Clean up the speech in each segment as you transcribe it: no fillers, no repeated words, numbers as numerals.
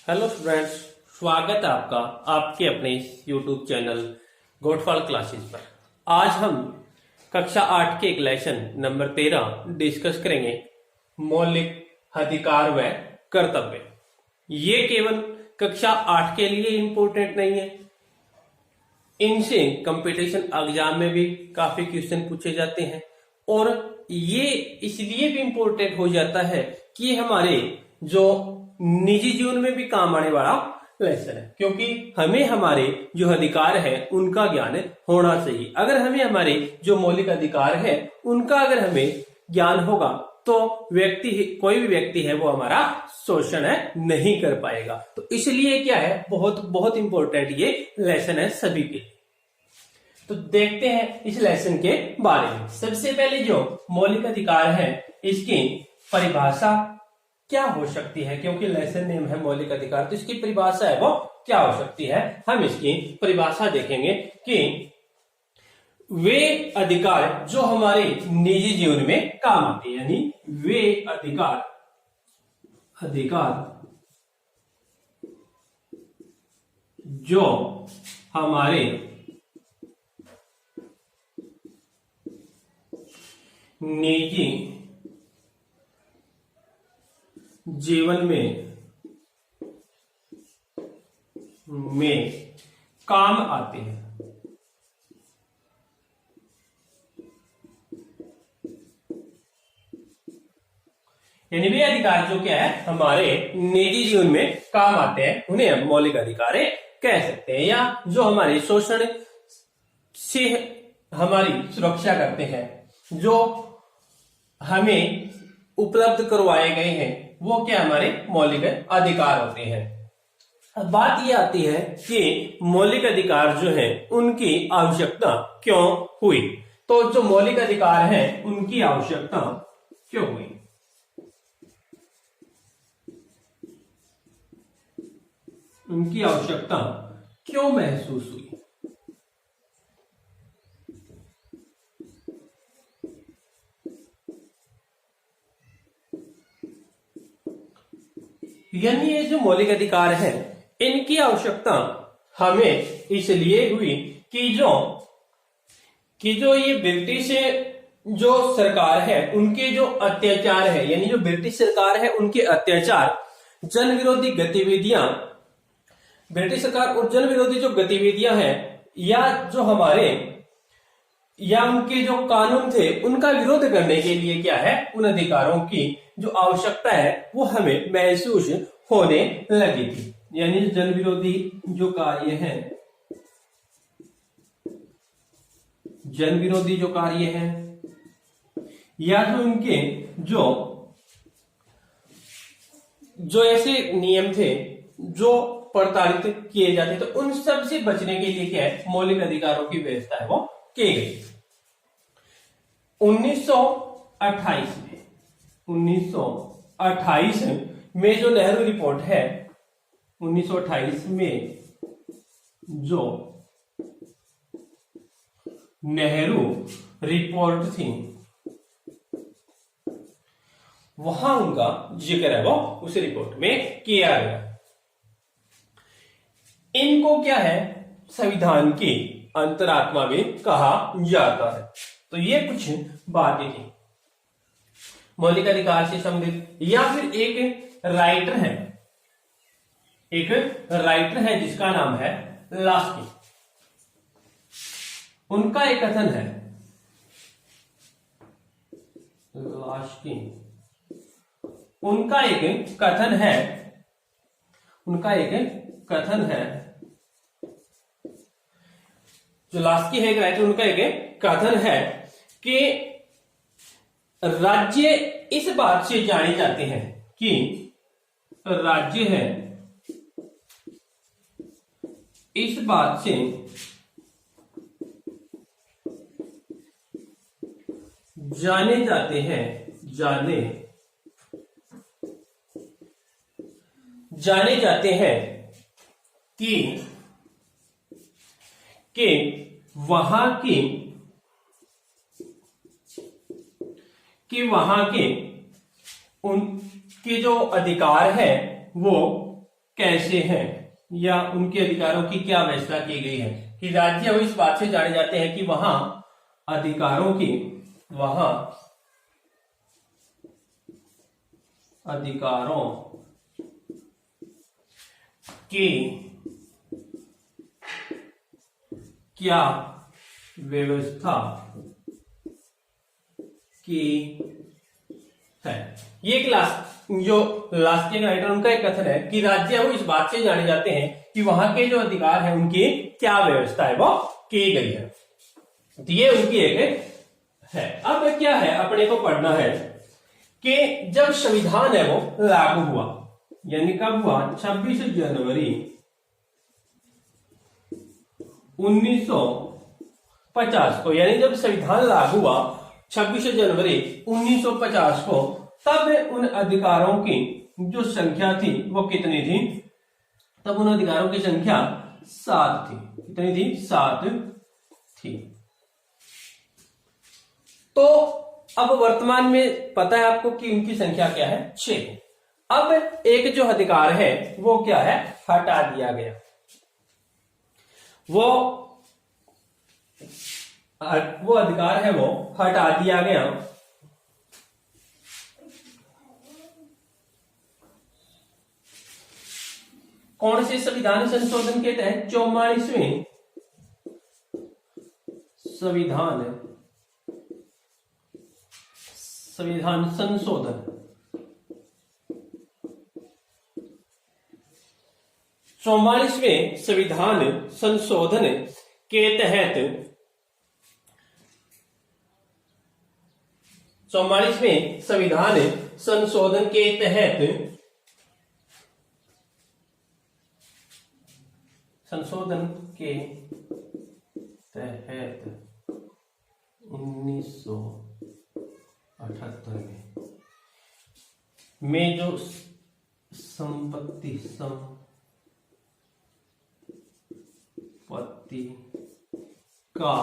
Hello students, स्वागत है आपका आपके अपने यूट्यूब चैनल गोटफॉल क्लासेस पर। आज हम कक्षा 8 के एक लेसन नंबर 13 डिस्कस करेंगे, मौलिक अधिकार व कर्तव्य। ये केवल कक्षा 8 के लिए इम्पोर्टेंट नहीं है, इनसे कंपटीशन एग्जाम में भी काफी क्वेश्चन पूछे जाते हैं और ये इसलिए भी इम्पोर्टेंट हो जाता है कि हमारे जो निजी जीवन में भी काम आने वाला लेसन है, क्योंकि हमें हमारे जो अधिकार है उनका ज्ञान होना चाहिए। अगर हमें हमारे जो मौलिक अधिकार है उनका अगर हमें ज्ञान होगा तो कोई भी व्यक्ति है वो हमारा शोषण है नहीं कर पाएगा। तो इसलिए क्या है, बहुत बहुत इंपॉर्टेंट ये लेसन है सभी के लिए। तो देखते हैं इस लेसन के बारे में। सबसे पहले जो मौलिक अधिकार है इसकी परिभाषा क्या हो सकती है, क्योंकि लेसन नेम है मौलिक अधिकार, तो इसकी परिभाषा है वो क्या हो सकती है। हम इसकी परिभाषा देखेंगे कि वे अधिकार जो हमारे निजी जीवन में काम आते हैं, यानी वे अधिकार जो हमारे निजी जीवन में काम आते हैं। यानी वे अधिकार जो क्या है हमारे निजी जीवन में काम आते हैं, उन्हें हम मौलिक अधिकार कह सकते हैं, या जो हमारे शोषण से हमारी सुरक्षा करते हैं, जो हमें उपलब्ध करवाए गए हैं, वो क्या हमारे मौलिक अधिकार होते हैं। अब बात ये आती है कि मौलिक अधिकार जो है उनकी आवश्यकता क्यों हुई। तो जो मौलिक अधिकार है उनकी आवश्यकता क्यों हुई, उनकी आवश्यकता क्यों महसूस हुई। यानी ये जो मौलिक अधिकार है इनकी आवश्यकता हमें इसलिए हुई कि जो ये ब्रिटिश जो सरकार है उनके जो अत्याचार है, यानी जो ब्रिटिश सरकार है उनके अत्याचार, जन विरोधी गतिविधियां, ब्रिटिश सरकार और जन विरोधी जो गतिविधियां हैं, या जो हमारे या उनके जो कानून थे उनका विरोध करने के लिए क्या है, उन अधिकारों की जो आवश्यकता है वो हमें महसूस होने लगी थी। यानी जन विरोधी जो कार्य है, जन विरोधी जो कार्य है, या जो उनके जो ऐसे नियम थे जो प्रताड़ित किए जाते, तो उन सब से बचने के लिए क्या है, मौलिक अधिकारों की व्यवस्था है वो की गई। 1928 में जो नेहरू रिपोर्ट है, 1928 में जो नेहरू रिपोर्ट थी वहां उनका जिक्र है वो उस रिपोर्ट में किया गया। इनको क्या है, संविधान की अंतरात्मा भी कहा जाता है। तो ये कुछ बातें थी मौलिक अधिकार से संबंधित। या फिर एक राइटर है जिसका नाम है लास्की, उनका एक कथन है, लास्की उनका एक कथन है, जो लास्की है एक राइटर, उनका एक कथन है कि राज्य इस बात से जाने जाते हैं कि राज्य है इस बात से जाने जाते हैं कि वहां के उनके जो अधिकार है वो कैसे हैं या उनके अधिकारों की क्या व्यवस्था की गई है। कि राज्य वो इस बात से जाने जाते हैं कि वहां अधिकारों की क्या व्यवस्था की है। ये क्लास जो लास्ट के राइटर उनका एक कथन है कि राज्य वो इस बात से जाने जाते हैं कि वहां के जो अधिकार है उनकी क्या व्यवस्था है वो की गई है। तो ये उनकी एक है। अब क्या है अपने को पढ़ना है कि जब संविधान है वो लागू हुआ, यानी कब हुआ, 26 जनवरी 1950 को, यानी जब संविधान लागू हुआ 26 जनवरी 1950 को, तब उन अधिकारों की जो संख्या थी वो कितनी थी, तब उन अधिकारों की संख्या 7 थी। कितनी थी? 7 थी। तो अब वर्तमान में पता है आपको कि उनकी संख्या क्या है, 6। अब एक जो अधिकार है वो क्या है, हटा दिया गया। वो अधिकार है वो हटा दिया गया। कौन से संविधान संशोधन के तहत? 44वें संविधान संशोधन, 44वें संविधान संशोधन के तहत, 44वें संविधान संशोधन के तहत 1978 में जो संपत्ति का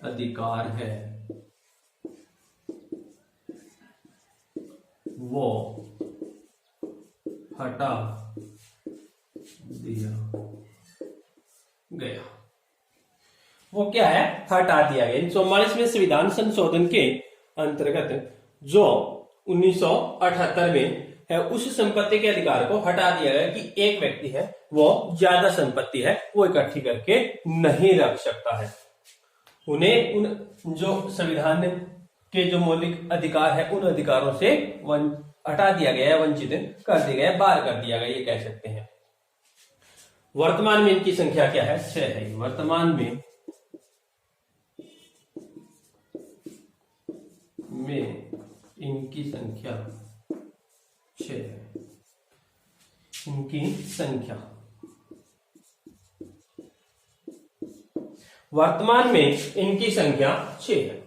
अधिकार है वो हटा दिया गया। वो क्या है, हटा दिया गया। 44वें संविधान संशोधन के अंतर्गत जो 1978 में है, उस संपत्ति के अधिकार को हटा दिया गया कि एक व्यक्ति है वो ज्यादा संपत्ति है वो इकट्ठी करके नहीं रख सकता है। उन्हें उन जो संविधान के जो मौलिक अधिकार है उन अधिकारों से हटा दिया गया, वंचित कर दिया गया, बाहर कर दिया गया, ये कह सकते हैं। वर्तमान में इनकी संख्या क्या है, 6 है। वर्तमान में इनकी संख्या 6 है। इनकी संख्या वर्तमान में इनकी संख्या 6 है।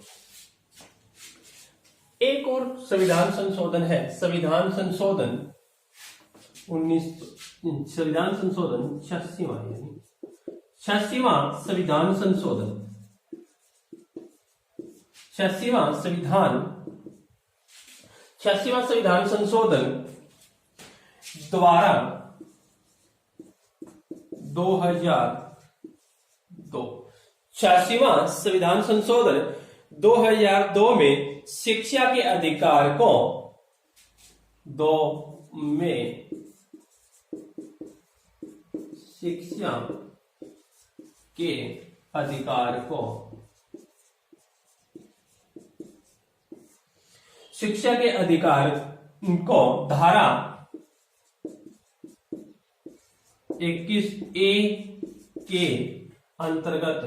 एक और संविधान संशोधन है, संविधान संशोधन 86वां संविधान संशोधन, 86वां संविधान संशोधन द्वारा 2002, 86वां संविधान संशोधन 2002 में शिक्षा के अधिकार को शिक्षा के अधिकार को धारा 21A के अंतर्गत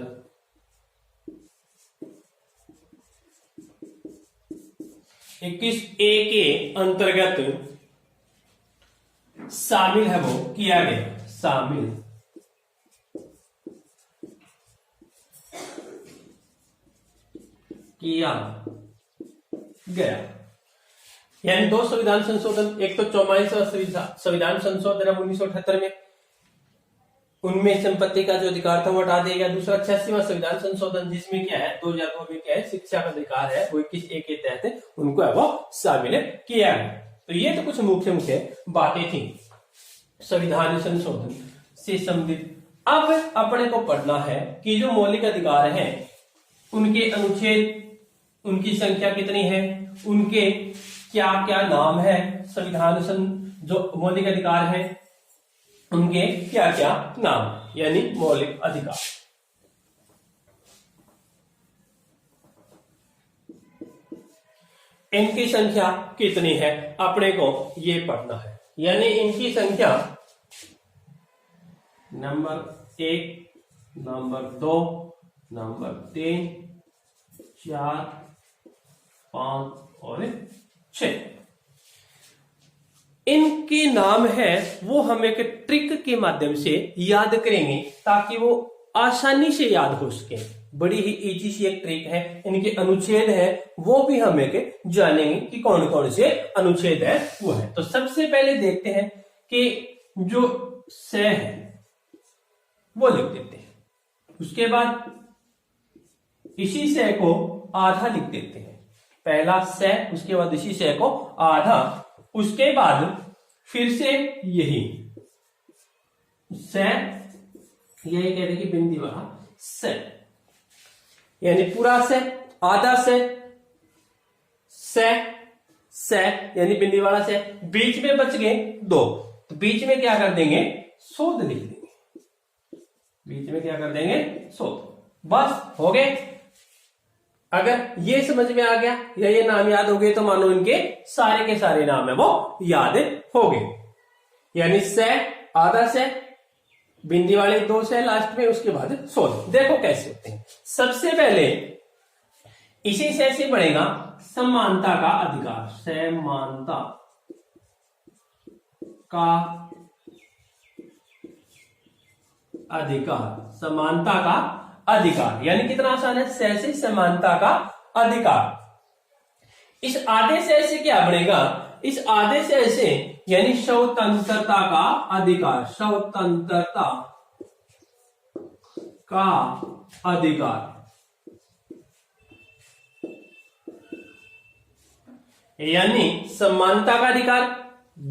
शामिल है, वो किया गया, शामिल किया गया। यानी 2 संविधान संशोधन, एक तो 44वां संविधान संशोधन 1978 में, उनमें संपत्ति का जो अधिकार था वो हटा दिया गया। दूसरा 86वां संविधान संशोधन जिसमें क्या है 2002 में क्या है शिक्षा का अधिकार है वो 21A के तहत उनको है वो शामिल किया गया। तो ये तो कुछ मुख्य बातें थी संविधान संशोधन से संबंधित। अब अपने को पढ़ना है कि जो मौलिक अधिकार हैं उनके अनुच्छेद, उनकी संख्या कितनी है, उनके क्या क्या नाम है, संविधान जो मौलिक अधिकार है उनके क्या क्या नाम, यानी मौलिक अधिकार। इनकी संख्या कितनी है अपने को ये पढ़ना है, यानी इनकी संख्या नंबर 1, नंबर 2, नंबर 3, 4, 5 और 6। इनके नाम है वो हम एक ट्रिक के माध्यम से याद करेंगे ताकि वो आसानी से याद हो सके। बड़ी ही इजी सी एक ट्रिक है। इनके अनुच्छेद है वो भी हम एक जानेंगे कि कौन कौन से अनुच्छेद है वो है। तो सबसे पहले देखते हैं कि जो स है वो लिख देते हैं, उसके बाद इसी स को आधा लिख देते हैं। पहला स, उसके बाद इसी स को आधा, उसके बाद फिर से यही स, यही कहते कि बिंदी वाला स, यानी पूरा स, आधा स, स यानी बिंदी वाला स, बीच में बच गए 2, तो बीच में क्या कर देंगे, शोध लिख देंगे। बीच में क्या कर देंगे, शोध। बस हो गए। अगर ये समझ में आ गया या ये नाम याद हो गए तो मानो इनके सारे के सारे नाम है वो याद हो गए। यानी स, आधा स, बिंदी वाले 2 से लास्ट में, उसके बाद शोध। देखो कैसे होते हैं। सबसे पहले इसी से बढ़ेगा समानता का अधिकार, समानता का अधिकार, समानता का अधिकार, यानी कितना आसान है, से समानता का अधिकार। इस आधे से क्या बनेगा, इस आधे से यानी स्वतंत्रता का अधिकार, स्वतंत्रता का अधिकार, यानी समानता का अधिकार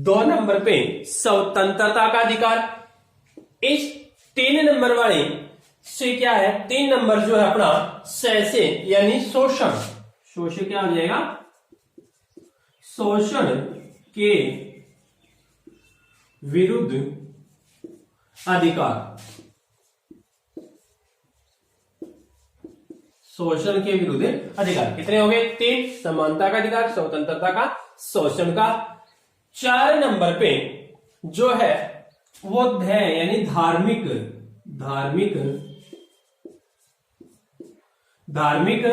2 नंबर पे स्वतंत्रता का अधिकार। इस 3 नंबर वाले से क्या है, 3 नंबर जो है अपना से यानी शोषण, शोषण क्या हो जाएगा, शोषण के विरुद्ध अधिकार, शोषण के विरुद्ध अधिकार। कितने हो गए, 3, समानता का अधिकार, स्वतंत्रता का, शोषण का। 4 नंबर पे जो है वो है यानी धार्मिक, धार्मिक, धार्मिक,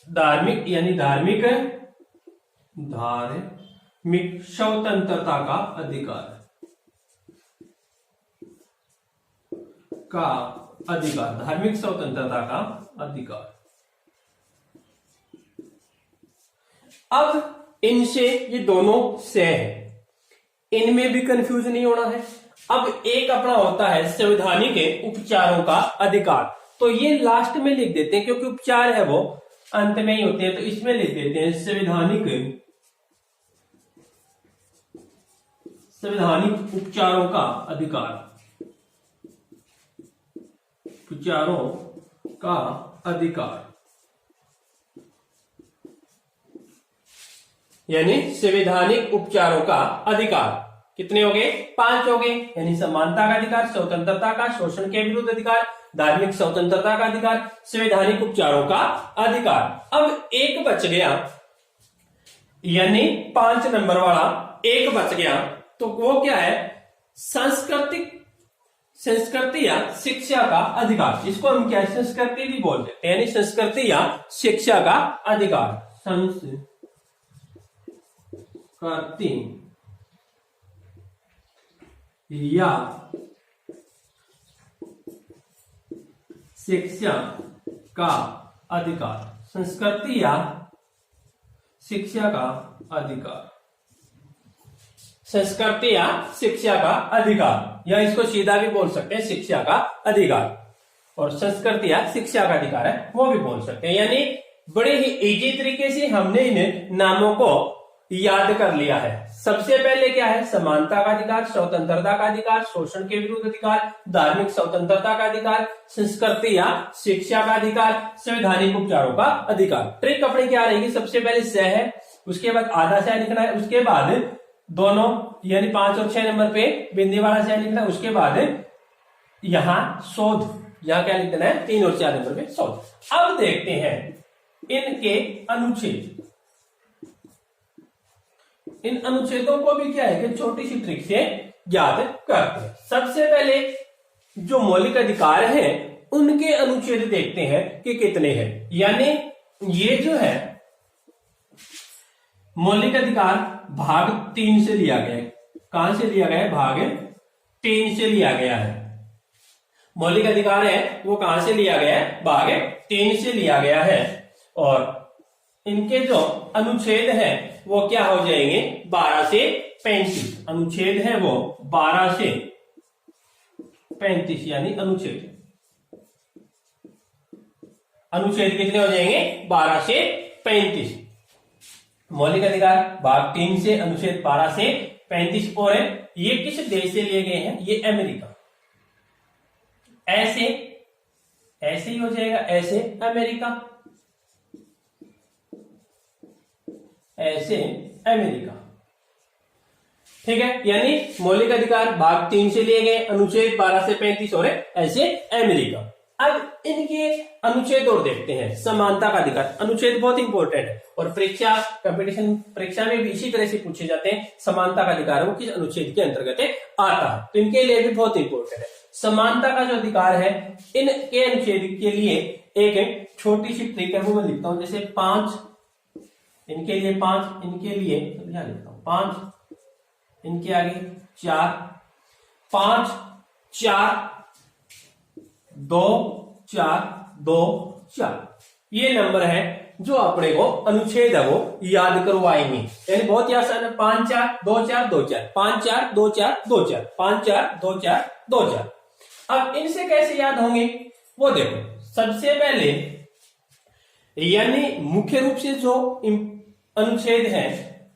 धार्मिक यानी धार्मिक, धार्मिक स्वतंत्रता का अधिकार, का अधिकार, धार्मिक स्वतंत्रता का अधिकार। अब इनसे ये दोनों से है, इनमें भी कंफ्यूज नहीं होना है। अब एक अपना होता है संवैधानिक उपचारों का अधिकार, तो ये लास्ट में लिख देते हैं क्योंकि उपचार है वो अंत में ही होते हैं, तो इसमें लिख देते हैं संवैधानिक, संवैधानिक उपचारों का अधिकार, उपचारों का अधिकार, यानी संवैधानिक उपचारों का अधिकार। कितने हो गए, 5 हो गए, यानी समानता का अधिकार, स्वतंत्रता का, शोषण के विरुद्ध अधिकार, धार्मिक स्वतंत्रता का अधिकार, संवैधानिक उपचारों का अधिकार। अब एक बच गया, यानी 5 नंबर वाला एक बच गया, तो वो क्या है, सांस्कृतिक, संस्कृति या शिक्षा का अधिकार। इसको हम क्या संस्कृति भी बोल देते हैं, यानी संस्कृति या शिक्षा का अधिकार, संस्कृति या शिक्षा का अधिकार, संस्कृति या शिक्षा का अधिकार, संस्कृति या शिक्षा का अधिकार, या इसको सीधा भी बोल सकते हैं शिक्षा का अधिकार, और संस्कृति या शिक्षा का अधिकार है वो भी बोल सकते हैं। यानी बड़े ही इजी तरीके से हमने इन नामों को याद कर लिया है। सबसे पहले क्या है? समानता का अधिकार, स्वतंत्रता का अधिकार, शोषण के विरुद्ध अधिकार, धार्मिक स्वतंत्रता का अधिकार, संस्कृति या शिक्षा का अधिकार, संवैधानिक उपचारों का अधिकार। ट्रिक अपनी क्या रहेगी? सबसे पहले स है, उसके बाद आधा स लिखना है, उसके बाद दोनों यानी 5 और 6 नंबर पे बिंदी वाला स लिखना है, उसके बाद यहां शोध, यहां क्या लिख देना है? 3 और 4 नंबर पे शोध। अब देखते हैं इनके अनुच्छेद। इन अनुच्छेदों को भी क्या है कि छोटी सी ट्रिक से ज्ञात करते हैं। सबसे पहले जो मौलिक अधिकार हैं उनके अनुच्छेद देखते हैं कि कितने हैं। यानी ये जो है मौलिक अधिकार भाग 3 से लिया गया है। कहां से लिया गया है? भाग 3 से लिया गया है। मौलिक अधिकार है वो कहां से लिया गया है? भाग 3 से लिया गया है। और इनके जो अनुच्छेद हैं वो क्या हो जाएंगे? 12 से 35 अनुच्छेद है वो 12 से 35 यानी अनुच्छेद कितने हो जाएंगे? 12 से 35। मौलिक अधिकार भाग 3 से अनुच्छेद 12 से 35। और ये किस देश से लिए गए हैं? ये अमेरिका। ऐसे ही हो जाएगा, ऐसे अमेरिका, ऐसे अमेरिका। ठीक है, यानी मौलिक अधिकार भाग 3 से लिए गए, अनुच्छेद 12 से 35 और ऐसे अमेरिका। अब इनके अनुच्छेद और देखते हैं। समानता का अधिकार अनुच्छेद बहुत इंपॉर्टेंट है और परीक्षा कंपटीशन परीक्षा में भी इसी तरह से पूछे जाते हैं। समानता का अधिकार वो किस अनुच्छेद के अंतर्गत आता है, तो इनके लिए भी बहुत इंपॉर्टेंट है। समानता का जो अधिकार है इनके अनुच्छेद के लिए एक छोटी सी ट्रिक है वो मैं लिखता हूं। जैसे 5 इनके लिए, 5 इनके लिए, तो यहां लिखता हूं 5, इनके आगे 4, 5 4 2 4 2 4। ये नंबर है जो अपने को अनुच्छेद है वो याद करवाएंगे। यानी बहुत ही आसान है। 5 4 2 4 2 4, 5 4 2 4 2 4, 5 4 2 4 2 4। अब इनसे कैसे याद होंगे वो देखो। सबसे पहले यानी मुख्य रूप से जो अनुच्छेद है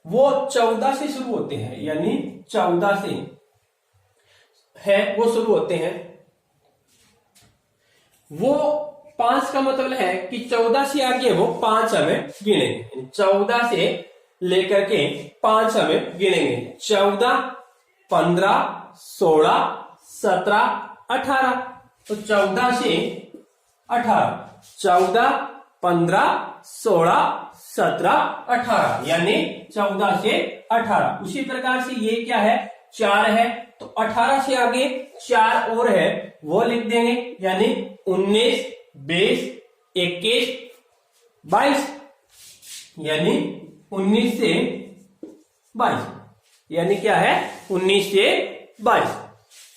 वो 14 से शुरू होते हैं। यानी 14 से है वो शुरू होते हैं। वो 5 का मतलब है कि 14 से आगे वो 5 हमें गिनेंगे। 14 से लेकर के 5 हमें गिनेंगे। 14 15 16 17 18। तो 14 से 18, 14 15 16 17 18 यानी 14 से 18। उसी प्रकार से ये क्या है? 4 है, तो 18 से आगे 4 और है वो लिख देंगे। यानी 19 20 21 22 यानी 19 से 22 यानी क्या है? 19 से 22।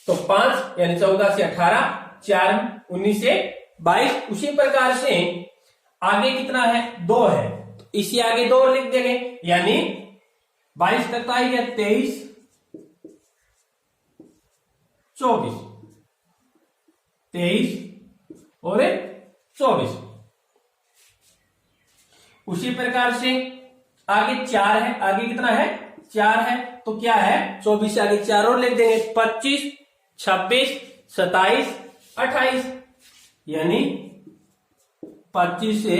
तो 5 यानी 14 से 18, 4 19 से 22। उसी प्रकार से आगे कितना है? 2 है, तो इसी आगे 2 और लिख देंगे। यानी 22 तक आ गया 23 24, 23 और 24। उसी प्रकार से आगे 4 है, आगे कितना है? 4 है, तो क्या है? 24 से आगे 4 और लिख देंगे। 25 26 27 28 यानी 25 से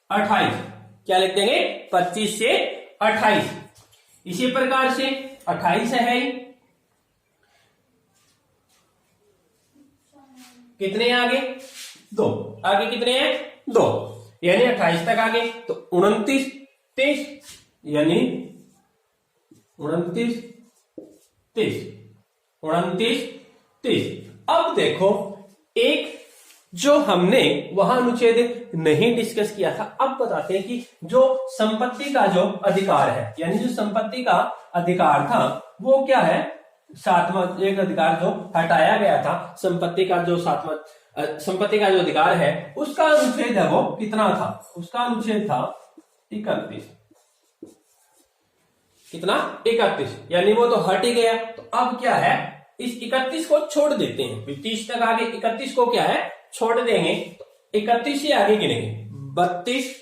28 क्या लिख देंगे? 25 से 28। इसी प्रकार से 28 है ही, कितने आगे? 2। आगे कितने हैं? 2 यानी 28 तक आगे। तो 29 30 यानी 29 30 29 30। अब देखो एक जो हमने वहां अनुच्छेद नहीं डिस्कस किया था, अब बताते हैं कि जो संपत्ति का जो अधिकार है, यानी जो संपत्ति का अधिकार था वो क्या है? 7वां एक अधिकार जो हटाया गया था, संपत्ति का जो 7वां संपत्ति का जो अधिकार है उसका अनुच्छेद है वो कितना था? उसका अनुच्छेद था 31। कितना? 31। यानी वो तो हट ही गया। तो अब क्या है? इस 31 को छोड़ देते हैं। 30 तक आगे 31 को क्या है? छोड़ देंगे। तो 31 से आगे गिनेंगे 32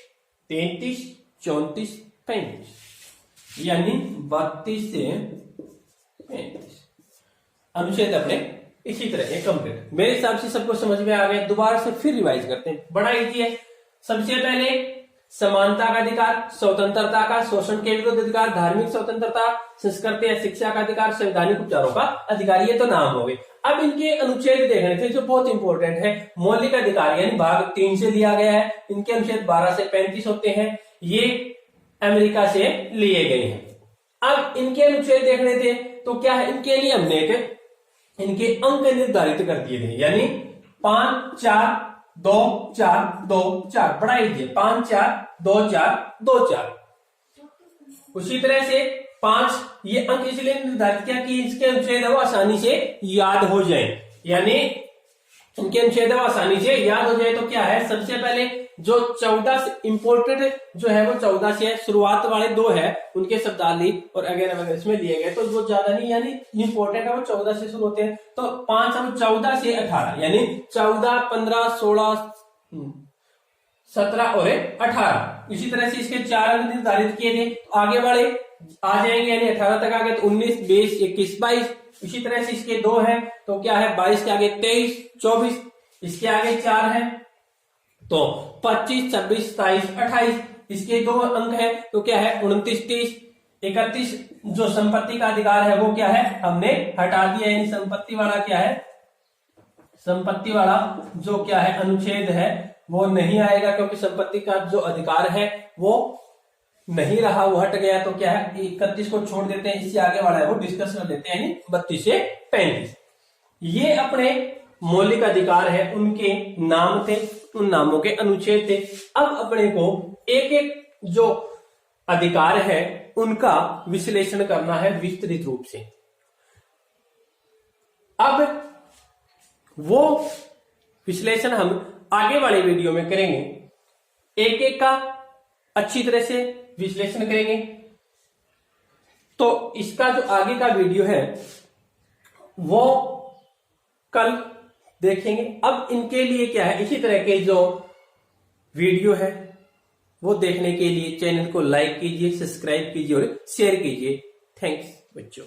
33 34 35। यानी 32 से 35 अनुच्छेद अपने इसी तरह कंप्लीट। मेरे हिसाब से सबको समझ में आ गया। दोबारा से फिर रिवाइज करते हैं, बड़ा इजी है। सबसे पहले समानता का अधिकार, स्वतंत्रता का, शोषण के विरुद्ध अधिकार, धार्मिक स्वतंत्रता, संस्कृति या शिक्षा का अधिकार, संवैधानिक उपचारों का अधिकार, ये तो नाम हो गए। अब इनके अनुच्छेद देखने थे जो बहुत इंपॉर्टेंट है। मौलिक अधिकार यानी भाग 3 से लिया गया है, इनके अनुच्छेद 12 से 35 होते हैं, ये अमेरिका से लिए गए हैं। अब इनके अनुच्छेद देखने थे तो क्या है, इनके लिए हमने इनके अंक निर्धारित कर दिए थे, यानी 5 4 2 4 2 4, बड़ा इजी, 5 4 2 4 2 4। उसी तरह से 5 ये अंक इसलिए निर्धारित किया कि इसके अनुच्छेद वो आसानी से याद हो जाए, यानी इनके अनुच्छेद आसानी से याद हो जाए। तो क्या है, सबसे पहले जो 14 से इंपोर्टेड जो है वो 14 से है, शुरुआत वाले 2 है उनके शब्दावली और वगैरह वगैरह इसमें लिए गए, तो जो ज्यादा नहीं यानी इंपोर्टेंट है वो 14 से शुरू होते हैं। तो 5 हम 14 से 18 यानी 14 15 16 17 और 18, इसी तरह से इसके 4 अंक निर्धारित किए थे। तो आगे वाले आ जाएंगे, यानी 18 तक आ गए तो 19 20 21 22। इसी तरह से इसके 2 है तो क्या है, 22 के आगे 23 24, इसके आगे 4 है तो 25 26 27 28। इसके 2 अंक है तो क्या है, 29 30 31। जो संपत्ति का अधिकार है वो क्या है, हमने हटा दिया, यानी संपत्ति वाला क्या है, संपत्ति वाला जो क्या है अनुच्छेद है वो नहीं आएगा, क्योंकि संपत्ति का जो अधिकार है वो नहीं रहा, वो हट गया। तो क्या है, 31 को छोड़ देते हैं, इससे आगे वाला है वो डिस्कस कर लेते हैं, यानी 32 से 35। ये अपने मौलिक अधिकार है, उनके नाम थे, उन नामों के अनुच्छेद थे। अब अपने को एक एक जो अधिकार है उनका विश्लेषण करना है विस्तृत रूप से। अब वो विश्लेषण हम आगे वाले वीडियो में करेंगे, एक एक का अच्छी तरह से विश्लेषण करेंगे। तो इसका जो आगे का वीडियो है वो कल देखेंगे। अब इनके लिए क्या है, इसी तरह के जो वीडियो है वो देखने के लिए चैनल को लाइक कीजिए, सब्सक्राइब कीजिए और शेयर कीजिए। थैंक्स बच्चों।